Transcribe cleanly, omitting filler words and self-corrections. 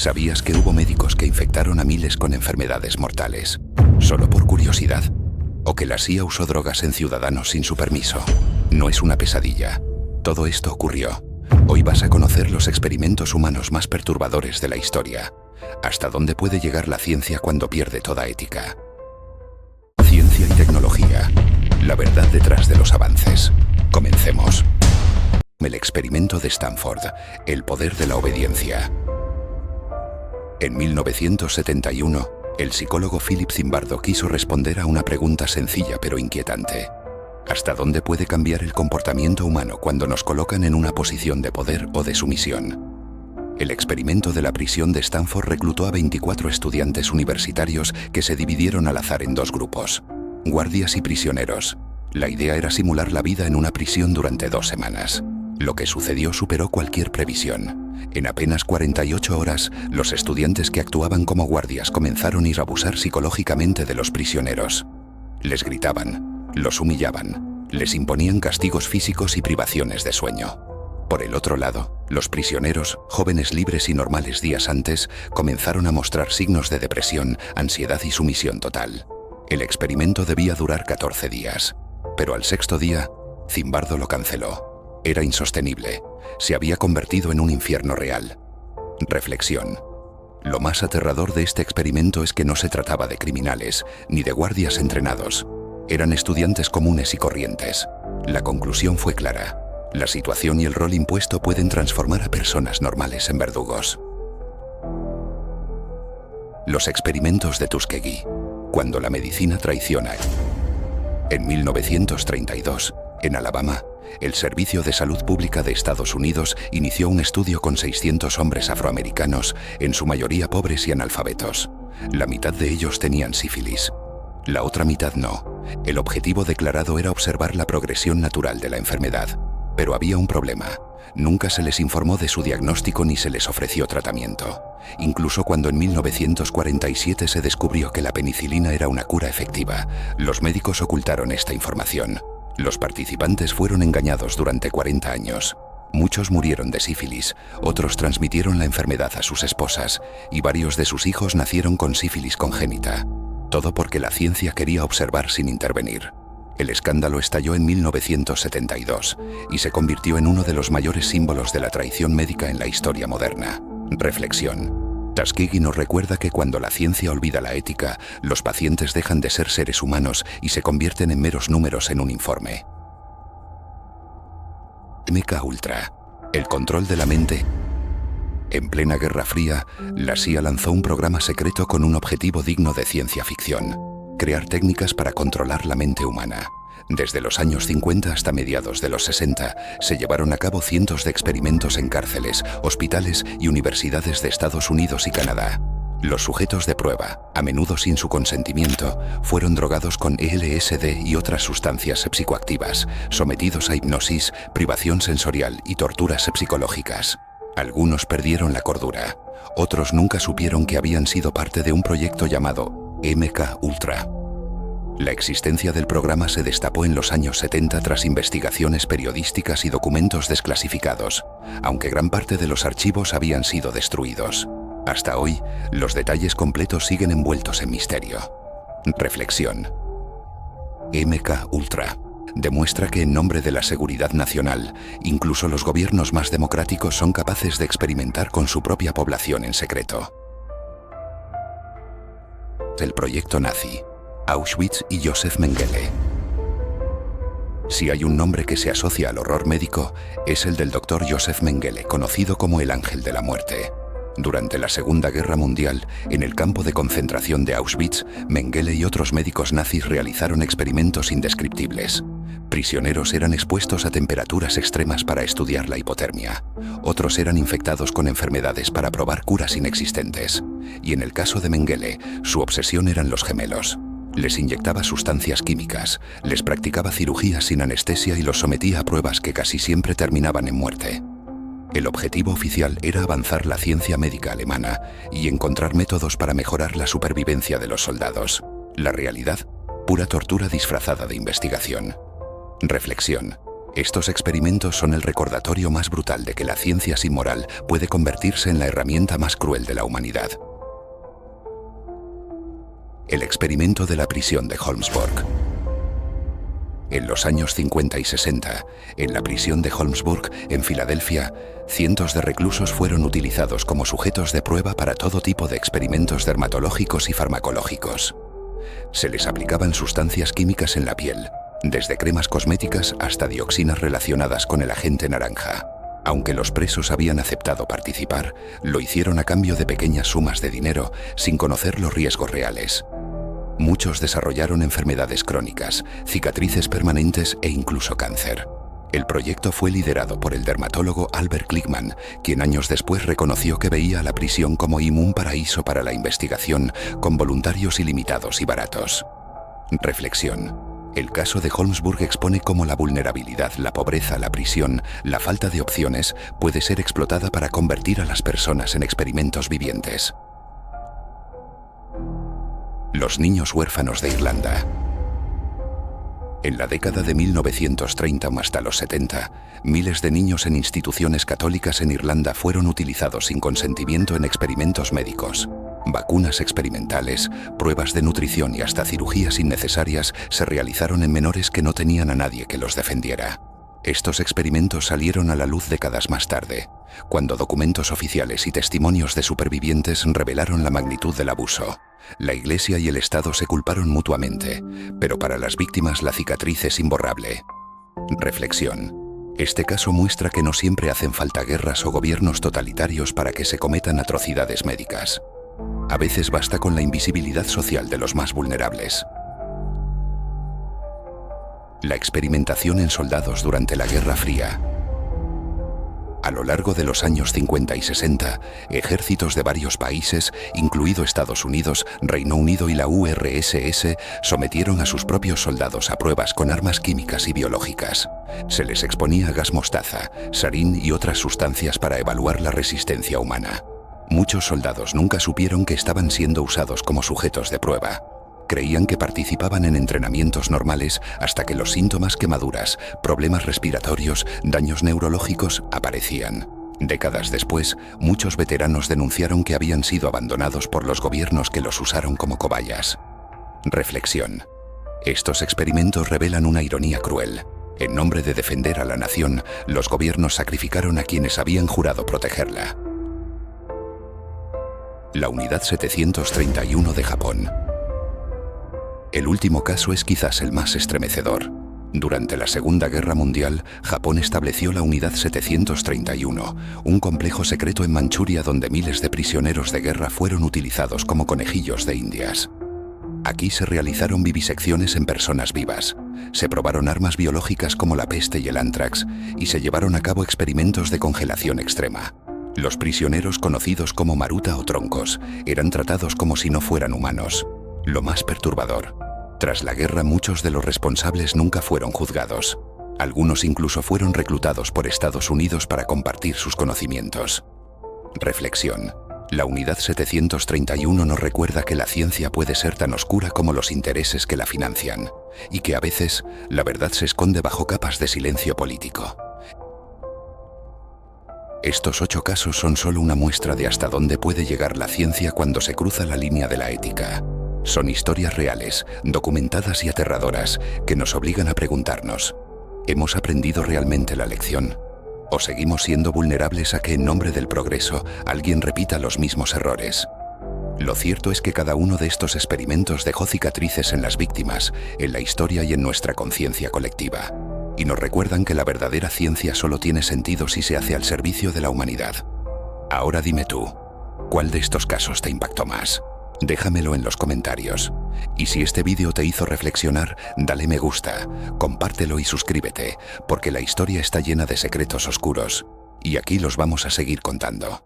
¿Sabías que hubo médicos que infectaron a miles con enfermedades mortales, solo por curiosidad? ¿O que la CIA usó drogas en ciudadanos sin su permiso? No es una pesadilla. Todo esto ocurrió. Hoy vas a conocer los experimentos humanos más perturbadores de la historia. ¿Hasta dónde puede llegar la ciencia cuando pierde toda ética? Ciencia y tecnología. La verdad detrás de los avances. Comencemos. El experimento de Stanford. El poder de la obediencia. En 1971, el psicólogo Philip Zimbardo quiso responder a una pregunta sencilla pero inquietante. ¿Hasta dónde puede cambiar el comportamiento humano cuando nos colocan en una posición de poder o de sumisión? El experimento de la prisión de Stanford reclutó a 24 estudiantes universitarios que se dividieron al azar en dos grupos, guardias y prisioneros. La idea era simular la vida en una prisión durante 2 semanas. Lo que sucedió superó cualquier previsión. En apenas 48 horas, los estudiantes que actuaban como guardias comenzaron a ir a abusar psicológicamente de los prisioneros. Les gritaban, los humillaban, les imponían castigos físicos y privaciones de sueño. Por el otro lado, los prisioneros, jóvenes libres y normales días antes, comenzaron a mostrar signos de depresión, ansiedad y sumisión total. El experimento debía durar 14 días. Pero al 6º día, Zimbardo lo canceló. Era insostenible. Se había convertido en un infierno real. Reflexión. Lo más aterrador de este experimento es que no se trataba de criminales, ni de guardias entrenados. Eran estudiantes comunes y corrientes. La conclusión fue clara. La situación y el rol impuesto pueden transformar a personas normales en verdugos. Los experimentos de Tuskegee. Cuando la medicina traiciona. En 1932, en Alabama, el Servicio de Salud Pública de Estados Unidos inició un estudio con 600 hombres afroamericanos, en su mayoría pobres y analfabetos. La mitad de ellos tenían sífilis. La otra mitad no. El objetivo declarado era observar la progresión natural de la enfermedad. Pero había un problema. Nunca se les informó de su diagnóstico ni se les ofreció tratamiento. Incluso cuando en 1947 se descubrió que la penicilina era una cura efectiva, los médicos ocultaron esta información. Los participantes fueron engañados durante 40 años. Muchos murieron de sífilis, otros transmitieron la enfermedad a sus esposas y varios de sus hijos nacieron con sífilis congénita. Todo porque la ciencia quería observar sin intervenir. El escándalo estalló en 1972 y se convirtió en uno de los mayores símbolos de la traición médica en la historia moderna. Reflexión. Tuskegee nos recuerda que cuando la ciencia olvida la ética, los pacientes dejan de ser seres humanos y se convierten en meros números en un informe. MK-Ultra. El control de la mente. En plena Guerra Fría, la CIA lanzó un programa secreto con un objetivo digno de ciencia ficción: crear técnicas para controlar la mente humana. Desde los años 50 hasta mediados de los 60, se llevaron a cabo cientos de experimentos en cárceles, hospitales y universidades de Estados Unidos y Canadá. Los sujetos de prueba, a menudo sin su consentimiento, fueron drogados con LSD y otras sustancias psicoactivas, sometidos a hipnosis, privación sensorial y torturas psicológicas. Algunos perdieron la cordura. Otros nunca supieron que habían sido parte de un proyecto llamado MK-Ultra. La existencia del programa se destapó en los años 70 tras investigaciones periodísticas y documentos desclasificados, aunque gran parte de los archivos habían sido destruidos. Hasta hoy, los detalles completos siguen envueltos en misterio. Reflexión. MK-Ultra demuestra que en nombre de la seguridad nacional, incluso los gobiernos más democráticos son capaces de experimentar con su propia población en secreto. El proyecto nazi. Auschwitz y Josef Mengele. Si hay un nombre que se asocia al horror médico, es el del Dr. Josef Mengele, conocido como el Ángel de la Muerte. Durante la Segunda Guerra Mundial, en el campo de concentración de Auschwitz, Mengele y otros médicos nazis realizaron experimentos indescriptibles. Prisioneros eran expuestos a temperaturas extremas para estudiar la hipotermia. Otros eran infectados con enfermedades para probar curas inexistentes. Y en el caso de Mengele, su obsesión eran los gemelos. Les inyectaba sustancias químicas, les practicaba cirugías sin anestesia y los sometía a pruebas que casi siempre terminaban en muerte. El objetivo oficial era avanzar la ciencia médica alemana y encontrar métodos para mejorar la supervivencia de los soldados. La realidad, pura tortura disfrazada de investigación. Reflexión. Estos experimentos son el recordatorio más brutal de que la ciencia sin moral puede convertirse en la herramienta más cruel de la humanidad. El experimento de la prisión de Holmesburg. En los años 50 y 60, en la prisión de Holmesburg, en Filadelfia, cientos de reclusos fueron utilizados como sujetos de prueba para todo tipo de experimentos dermatológicos y farmacológicos. Se les aplicaban sustancias químicas en la piel, desde cremas cosméticas hasta dioxinas relacionadas con el agente naranja. Aunque los presos habían aceptado participar, lo hicieron a cambio de pequeñas sumas de dinero, sin conocer los riesgos reales. Muchos desarrollaron enfermedades crónicas, cicatrices permanentes e incluso cáncer. El proyecto fue liderado por el dermatólogo Albert Klickman, quien años después reconoció que veía a la prisión como un paraíso para la investigación, con voluntarios ilimitados y baratos. Reflexión. El caso de Holmesburg expone cómo la vulnerabilidad, la pobreza, la prisión, la falta de opciones puede ser explotada para convertir a las personas en experimentos vivientes. Los niños huérfanos de Irlanda. En la década de 1930 hasta los 70, miles de niños en instituciones católicas en Irlanda fueron utilizados sin consentimiento en experimentos médicos. Vacunas experimentales, pruebas de nutrición y hasta cirugías innecesarias se realizaron en menores que no tenían a nadie que los defendiera. Estos experimentos salieron a la luz décadas más tarde, cuando documentos oficiales y testimonios de supervivientes revelaron la magnitud del abuso. La Iglesia y el Estado se culparon mutuamente, pero para las víctimas la cicatriz es imborrable. Reflexión. Este caso muestra que no siempre hacen falta guerras o gobiernos totalitarios para que se cometan atrocidades médicas. A veces basta con la invisibilidad social de los más vulnerables. La experimentación en soldados durante la Guerra Fría. A lo largo de los años 50 y 60, ejércitos de varios países, incluido Estados Unidos, Reino Unido y la URSS, sometieron a sus propios soldados a pruebas con armas químicas y biológicas. Se les exponía gas mostaza, sarín y otras sustancias para evaluar la resistencia humana. Muchos soldados nunca supieron que estaban siendo usados como sujetos de prueba. Creían que participaban en entrenamientos normales hasta que los síntomas, quemaduras, problemas respiratorios, daños neurológicos aparecían. Décadas después, muchos veteranos denunciaron que habían sido abandonados por los gobiernos que los usaron como cobayas. Reflexión. Estos experimentos revelan una ironía cruel. En nombre de defender a la nación, los gobiernos sacrificaron a quienes habían jurado protegerla. La Unidad 731 de Japón. El último caso es quizás el más estremecedor. Durante la Segunda Guerra Mundial, Japón estableció la Unidad 731, un complejo secreto en Manchuria donde miles de prisioneros de guerra fueron utilizados como conejillos de indias. Aquí se realizaron vivisecciones en personas vivas, se probaron armas biológicas como la peste y el ántrax, y se llevaron a cabo experimentos de congelación extrema. Los prisioneros, conocidos como maruta o troncos, eran tratados como si no fueran humanos. Lo más perturbador, tras la guerra muchos de los responsables nunca fueron juzgados. Algunos incluso fueron reclutados por Estados Unidos para compartir sus conocimientos. Reflexión. La Unidad 731 nos recuerda que la ciencia puede ser tan oscura como los intereses que la financian, y que a veces la verdad se esconde bajo capas de silencio político. Estos 8 casos son solo una muestra de hasta dónde puede llegar la ciencia cuando se cruza la línea de la ética. Son historias reales, documentadas y aterradoras, que nos obligan a preguntarnos: ¿hemos aprendido realmente la lección? ¿O seguimos siendo vulnerables a que en nombre del progreso alguien repita los mismos errores? Lo cierto es que cada uno de estos experimentos dejó cicatrices en las víctimas, en la historia y en nuestra conciencia colectiva. Y nos recuerdan que la verdadera ciencia solo tiene sentido si se hace al servicio de la humanidad. Ahora dime tú, ¿cuál de estos casos te impactó más? Déjamelo en los comentarios. Y si este vídeo te hizo reflexionar, dale me gusta, compártelo y suscríbete, porque la historia está llena de secretos oscuros, y aquí los vamos a seguir contando.